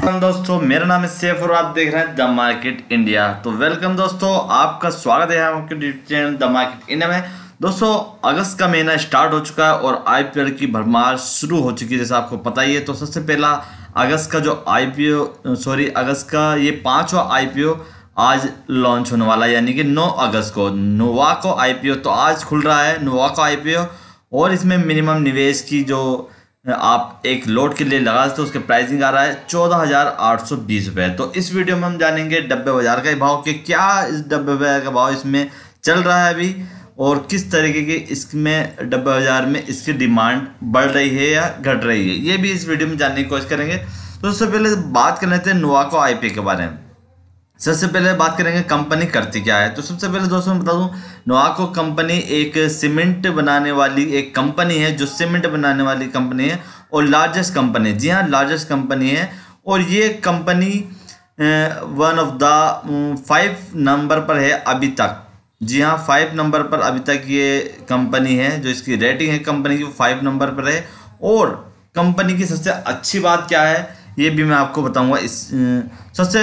दोस्तों, मेरा नाम है सैफ और आप देख रहे हैं द मार्केट इंडिया। तो वेलकम दोस्तों, आपका स्वागत है आपके YouTube channel the market India में। दोस्तों, अगस्त का महीना स्टार्ट हो चुका है और आईपीओ की भरमार शुरू हो चुकी है, जैसा आपको पता ही है। तो सबसे पहला अगस्त का जो अगस्त का ये 5वां आईपीओ आज लॉन्च होने वाला है, यानी कि 9 अगस्त को नोवाको आईपीओ। तो आज खुल रहा है नोवाको आईपीओ और इसमें मिनिमम निवेश की जो आप एक लोट के लिए लगा सकते हो उसके प्राइसिंग आ रहा है 14,820 रुपये। तो इस वीडियो में हम जानेंगे डब्बे बाजार का भाव कि क्या इस डब्बे बाजार का भाव इसमें चल रहा है अभी और किस तरीके की इसमें डब्बे बाजार में इसकी डिमांड बढ़ रही है या घट रही है, ये भी इस वीडियो में जानने की कोशिश करेंगे। तो सबसे पहले बात कर लेते हैं नोवाको आईपीओ के बारे में। सबसे पहले बात करेंगे कंपनी करती क्या है। तो सबसे पहले दोस्तों मैं बता दूं, नोवाको कंपनी एक सीमेंट बनाने वाली एक कंपनी है, जो सीमेंट बनाने वाली कंपनी है और लार्जेस्ट कंपनी, जी हाँ लार्जेस्ट कंपनी है। और ये कंपनी 1 ऑफ द 5 नंबर पर है अभी तक, जी हाँ 5 नंबर पर अभी तक ये कंपनी है, जो इसकी रेटिंग है कंपनी की 5 नंबर पर है। और कंपनी की सबसे अच्छी बात क्या है ये भी मैं आपको बताऊंगा। इस सबसे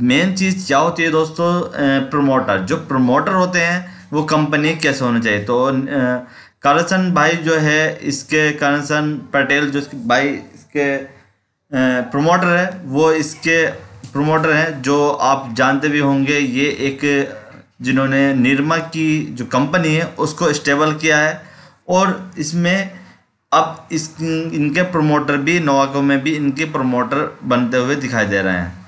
मेन चीज़ क्या होती है दोस्तों, प्रमोटर, जो प्रमोटर होते हैं वो कंपनी कैसे होने चाहिए। तो करसन भाई जो है इसके, करसन पटेल जो भाई इसके प्रमोटर है, वो इसके प्रमोटर हैं, जो आप जानते भी होंगे। ये एक जिन्होंने निरमा की जो कंपनी है उसको स्टेबल किया है और इसमें अब इनके प्रमोटर भी नोवाको में भी इनके प्रमोटर बनते हुए दिखाई दे रहे हैं।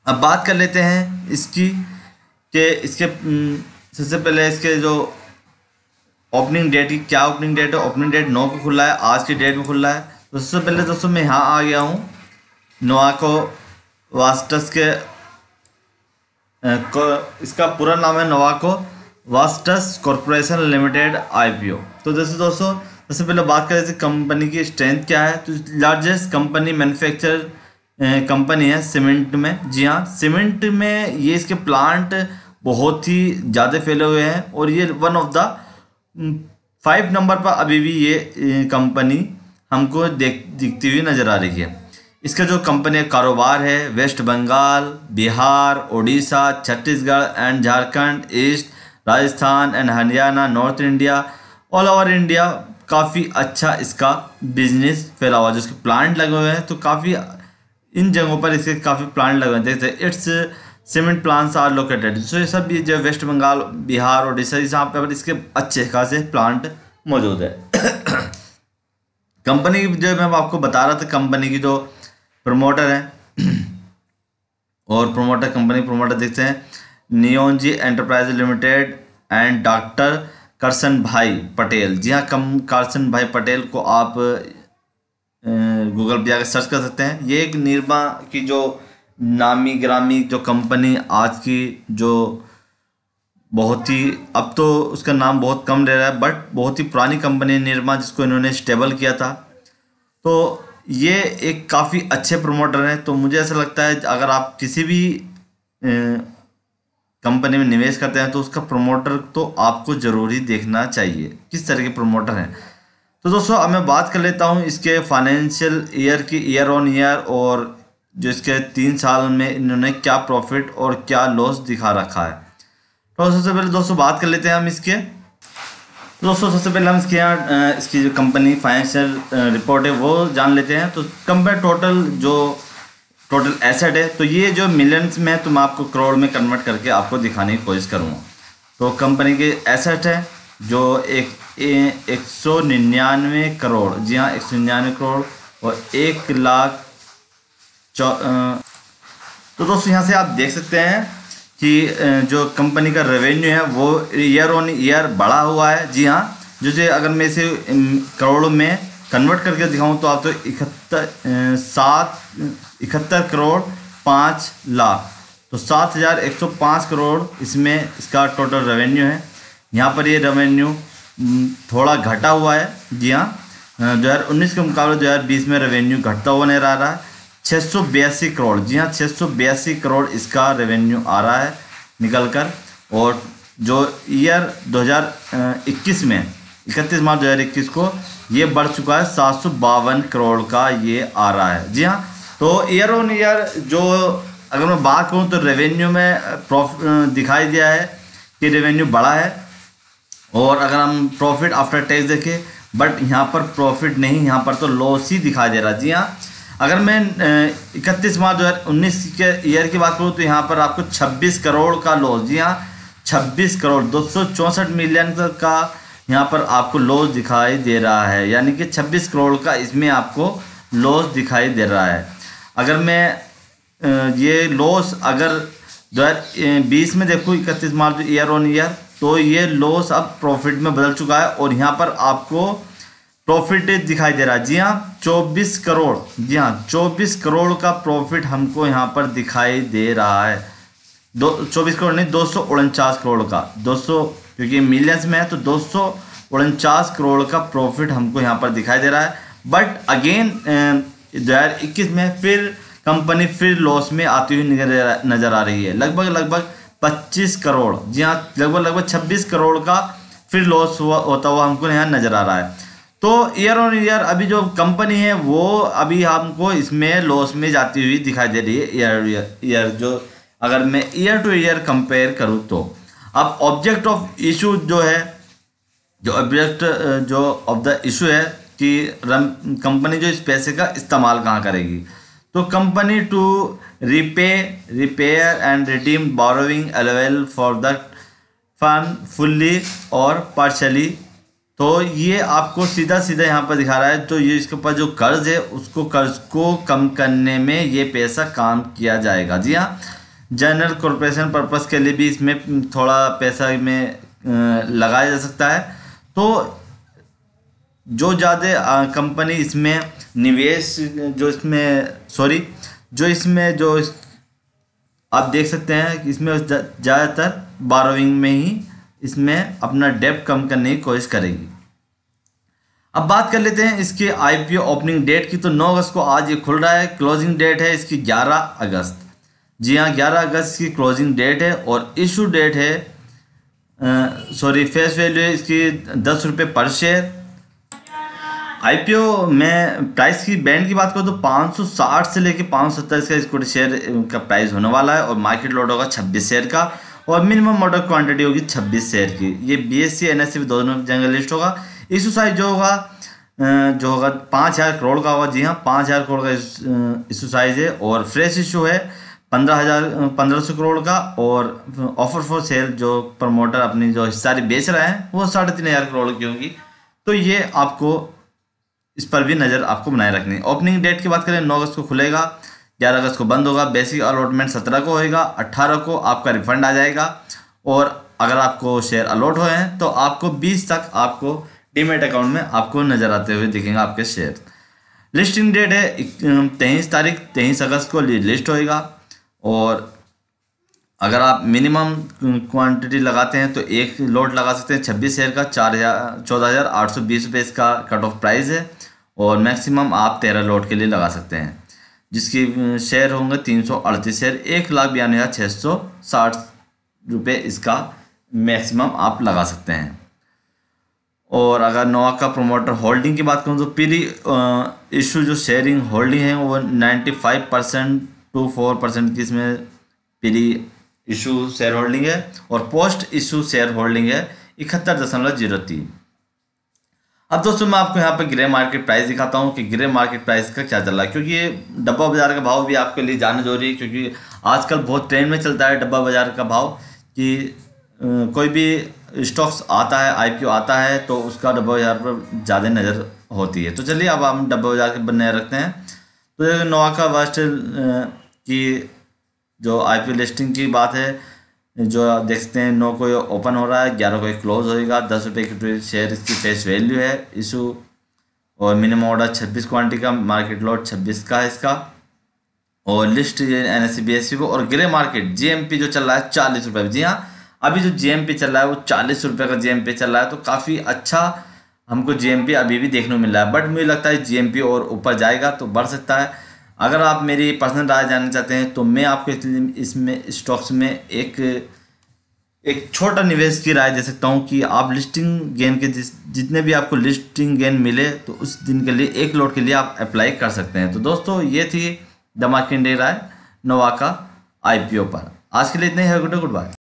अब बात कर लेते हैं इसकी कि इसके सबसे पहले इसके जो ओपनिंग डेट की क्या ओपनिंग डेट है। ओपनिंग डेट 9 को खुला है, आज की डेट में खुला है। तो सबसे पहले दोस्तों मैं यहाँ आ गया हूँ नोवाको वास्टस के इसका पूरा नाम है नोवाको वास्टस कॉरपोरेशन लिमिटेड आईपीओ। तो जैसे दोस्तों सबसे पहले बात करें कंपनी की स्ट्रेंथ क्या है। तो लार्जेस्ट कंपनी मैन्युफैक्चर कंपनी है सीमेंट में, जी हाँ सीमेंट में ये इसके प्लांट बहुत ही ज़्यादा फैले हुए हैं और ये 1 ऑफ द 5 नंबर पर अभी भी ये कंपनी हमको दिखती हुई नज़र आ रही है। इसका जो कंपनी का कारोबार है West Bengal, Bihar, Orissa, Chhattisgarh and Jharkhand, east Rajasthan and Haryana, north India, all over India काफ़ी अच्छा इसका बिजनेस फैला हुआ है। जिसके प्लांट लगे हुए हैं तो काफ़ी इन जगहों पर इसके काफ़ी प्लांट लगे हुए हैं। जैसे it's cement plants are located, so ये सब ये जो वेस्ट बंगाल, बिहार, उड़ीसा यहाँ पर इसके अच्छे खासे प्लांट मौजूद है। कंपनी की जो मैं आपको बता रहा था, कंपनी की जो प्रमोटर है और प्रमोटर कंपनी प्रमोटर देखते हैं नियोनजी एंटरप्राइज लिमिटेड एंड डॉक्टर करसन भाई पटेल। जी हाँ करसन भाई पटेल को आप गूगल पे जाकर सर्च कर सकते हैं। ये एक निरमा की जो नामी ग्रामी जो कंपनी आज की जो बहुत ही, अब तो उसका नाम बहुत कम ले रहा है, बट बहुत ही पुरानी कंपनी है निरमा, जिसको इन्होंने स्टेबल किया था। तो ये एक काफ़ी अच्छे प्रमोटर हैं। तो मुझे ऐसा लगता है अगर आप किसी भी कंपनी में निवेश करते हैं तो उसका प्रमोटर तो आपको ज़रूर ही देखना चाहिए किस तरह के प्रमोटर हैं। तो दोस्तों अब मैं बात कर लेता हूं इसके फाइनेंशियल ईयर की, ईयर ऑन ईयर, और जो इसके 3 साल में इन्होंने क्या प्रॉफिट और क्या लॉस दिखा रखा है। तो सबसे पहले दोस्तों बात कर लेते हैं हम इसके। दोस्तों सबसे पहले हम इसके यहाँ इसकी जो कंपनी फाइनेंशियल रिपोर्ट है वो जान लेते हैं। तो कंपेयर टोटल एसेट है, तो ये जो मिलियंस में है तो मैं आपको करोड़ में कन्वर्ट करके आपको दिखाने की कोशिश करूँगा। तो कंपनी के एसेट है जो 199 करोड़, जी हाँ 199 करोड़ और 1 लाख तो दोस्तों यहाँ से आप देख सकते हैं कि जो कंपनी का रेवेन्यू है वो ईयर ऑन ईयर बढ़ा हुआ है। जी हाँ, जैसे अगर मैं इसे करोड़ों में कन्वर्ट करके दिखाऊं तो आप तो 71 करोड़ 5 लाख, तो 7,105 करोड़ इसमें इसका टोटल रेवेन्यू है। यहाँ पर ये रेवेन्यू थोड़ा घटा हुआ है, जी हाँ 2019 के मुकाबले 2020 में रेवेन्यू घटता हुआ नजर आ रहा है। 682 करोड़, जी हाँ 682 करोड़ इसका रेवेन्यू आ रहा है निकल कर। और जो ईयर 2021 में 31 मार्च 2021 को ये बढ़ चुका है 752 करोड़ का ये आ रहा है। जी हाँ, तो ईयर ऑन ईयर जो अगर मैं बात करूँ तो रेवेन्यू में दिखाई दिया है कि रेवेन्यू बढ़ा है, और अगर हम प्रॉफिट आफ्टर टैक्स देखें, बट यहाँ पर प्रॉफिट नहीं, यहाँ पर तो लॉस ही दिखाई दे रहा है। जी हाँ, अगर मैं 31 मार्च 2019 के ईयर की बात करूँ तो यहाँ पर आपको 26 करोड़ का लॉस, जी हाँ 26 करोड़ 264 मिलियन का यहाँ पर आपको लॉस दिखाई दे रहा है, यानी कि 26 करोड़ का इसमें आपको लॉस दिखाई दे रहा है। अगर मैं ये लॉस अगर 2020 में देखूँ 31 मार्च ईयर ऑन ईयर, तो ये लॉस अब प्रॉफिट में बदल चुका है और यहाँ पर आपको प्रॉफिट दिखाई दे रहा है। जी हाँ 24 करोड़, जी हाँ 24 करोड़ का प्रॉफिट हमको यहाँ पर दिखाई दे रहा है। 24 करोड़ नहीं, 249 करोड़ का, 200 क्योंकि मिलियंस में है तो 249 करोड़ का प्रॉफिट हमको यहाँ पर दिखाई दे रहा है। बट अगेन 2021 में फिर कंपनी फिर लॉस में आती हुई नजर आ रही है, लगभग 25 करोड़, जी हाँ लगभग 26 करोड़ का फिर लॉस होता हुआ हमको यहाँ नजर आ रहा है। तो ईयर ऑन ईयर अभी जो कंपनी है वो अभी हमको इसमें लॉस में जाती हुई दिखाई दे रही है ईयर जो अगर मैं ईयर टू ईयर कंपेयर करूँ तो। अब ऑब्जेक्ट ऑफ इशू जो है, जो ऑब्जेक्ट जो ऑफ द इशू है कि कंपनी जो इस पैसे का इस्तेमाल कहाँ करेगी, तो company to repair and redeem borrowing available for the fund fully और पार्शली। तो ये आपको सीधा यहाँ पर दिखा रहा है, तो ये इसके ऊपर जो कर्ज है उसको कर्ज को कम करने में ये पैसा काम किया जाएगा। जी हाँ, जनरल कॉरपोरेशन पर्पस के लिए भी इसमें थोड़ा पैसा में लगाया जा सकता है। तो जो ज़्यादा कंपनी इसमें निवेश जो आप देख सकते हैं कि इसमें ज़्यादातर बारोइंग में ही इसमें अपना डेब्ट कम करने की कोशिश करेगी। अब बात कर लेते हैं इसके आईपीओ ओपनिंग डेट की। तो 9 अगस्त को आज ये खुल रहा है, क्लोजिंग डेट है इसकी 11 अगस्त। जी हाँ 11 अगस्त की क्लोजिंग डेट है और इशू डेट है फेस वैल्यू है इसकी 10 रुपये पर शेयर। आईपीओ में प्राइस की बैंड की बात करो तो 560 से लेकर 570 का इक्विटी शेयर का प्राइस होने वाला है, और मार्केट लॉट होगा 26 शेयर का, और मिनिमम ऑर्डर क्वांटिटी होगी 26 शेयर की। ये बीएससी एनएससी दोनों जगह लिस्ट होगा। इशू साइज जो होगा 5000 करोड़ का होगा। जी हाँ 5000 करोड़ का इशू साइज है, और फ्रेश इशू है 1500 करोड़ का, और ऑफर फॉर सेल जो प्रमोटर अपनी जो हिस्सेदारी बेच रहे हैं वो 3500 करोड़ की होगी। तो ये आपको इस पर भी नज़र आपको बनाए रखनी है। ओपनिंग डेट की बात करें 9 अगस्त को खुलेगा, 11 अगस्त को बंद होगा। बेसिक अलॉटमेंट 17 को होएगा, 18 को आपका रिफंड आ जाएगा, और अगर आपको शेयर अलॉट हुए हैं तो आपको 20 तक आपको डीमेट अकाउंट में आपको नज़र आते हुए दिखेंगे आपके शेयर। लिस्टिंग डेट है 23 अगस्त को लिस्ट होएगा, और अगर आप मिनिमम क्वांटिटी लगाते हैं तो एक लॉट लगा सकते हैं 26 शेयर का, 14,820 रुपये इसका कट ऑफ प्राइस है, और मैक्सिमम आप 13 लॉट के लिए लगा सकते हैं, जिसकी शेयर होंगे 338 शेयर, 1,92,660 रुपये इसका मैक्सिमम आप लगा सकते हैं। और अगर नोवा का प्रोमोटर होल्डिंग की बात करूँ तो प्री इशू जो शेयरिंग होल्डिंग है वो 95% to 4% की इसमें प्री इशू शेयर होल्डिंग है, और पोस्ट इशू शेयर होल्डिंग है 71.03। अब दोस्तों मैं आपको यहाँ पे ग्रे मार्केट प्राइस दिखाता हूँ कि ग्रे मार्केट प्राइस का क्या चल रहा है, क्योंकि ये डब्बा बाजार का भाव भी आपके लिए जानना जरूरी है, क्योंकि आजकल बहुत ट्रेंड में चलता है डब्बा बाजार का भाव कि कोई भी स्टॉक्स आता है, आईपीओ आता है तो उसका डब्बा बाजार पर ज़्यादा नज़र होती है। तो चलिए अब हम डब्बा बाजार के बने रखते हैं। तो नोवा का वेस्ट की जो आईपीओ लिस्टिंग की बात है, जो आप देखते हैं 9 को ओपन हो रहा है, 11 को क्लोज होएगा, 10 रुपये की शेयर इसकी फेस वैल्यू है इशू, और मिनिमम ऑर्डर 26 क्वांटिटी का, मार्केट लॉट 26 का है इसका, और लिस्ट एनएससी बीएससी को। और ग्रे मार्केट जीएमपी जो चल रहा है 40 रुपये। जी हाँ अभी जो जीएमपी चल रहा है वो 40 रुपये का जीएमपी चल रहा है, तो काफ़ी अच्छा हमको जीएमपी अभी भी देखने को मिल रहा है। बट मुझे लगता है जीएमपी और ऊपर जाएगा तो बढ़ सकता है। अगर आप मेरी पर्सनल राय जानना चाहते हैं तो मैं आपको इसमें स्टॉक्स में एक छोटा निवेश की राय दे सकता हूं कि आप लिस्टिंग गेन के जितने भी आपको लिस्टिंग गेन मिले तो उस दिन के लिए एक लॉट के लिए आप अप्लाई कर सकते हैं। तो दोस्तों ये थी धमाकेदार रहा है नोवा का आईपीओ पर। आज के लिए इतना ही है, गुड बाय।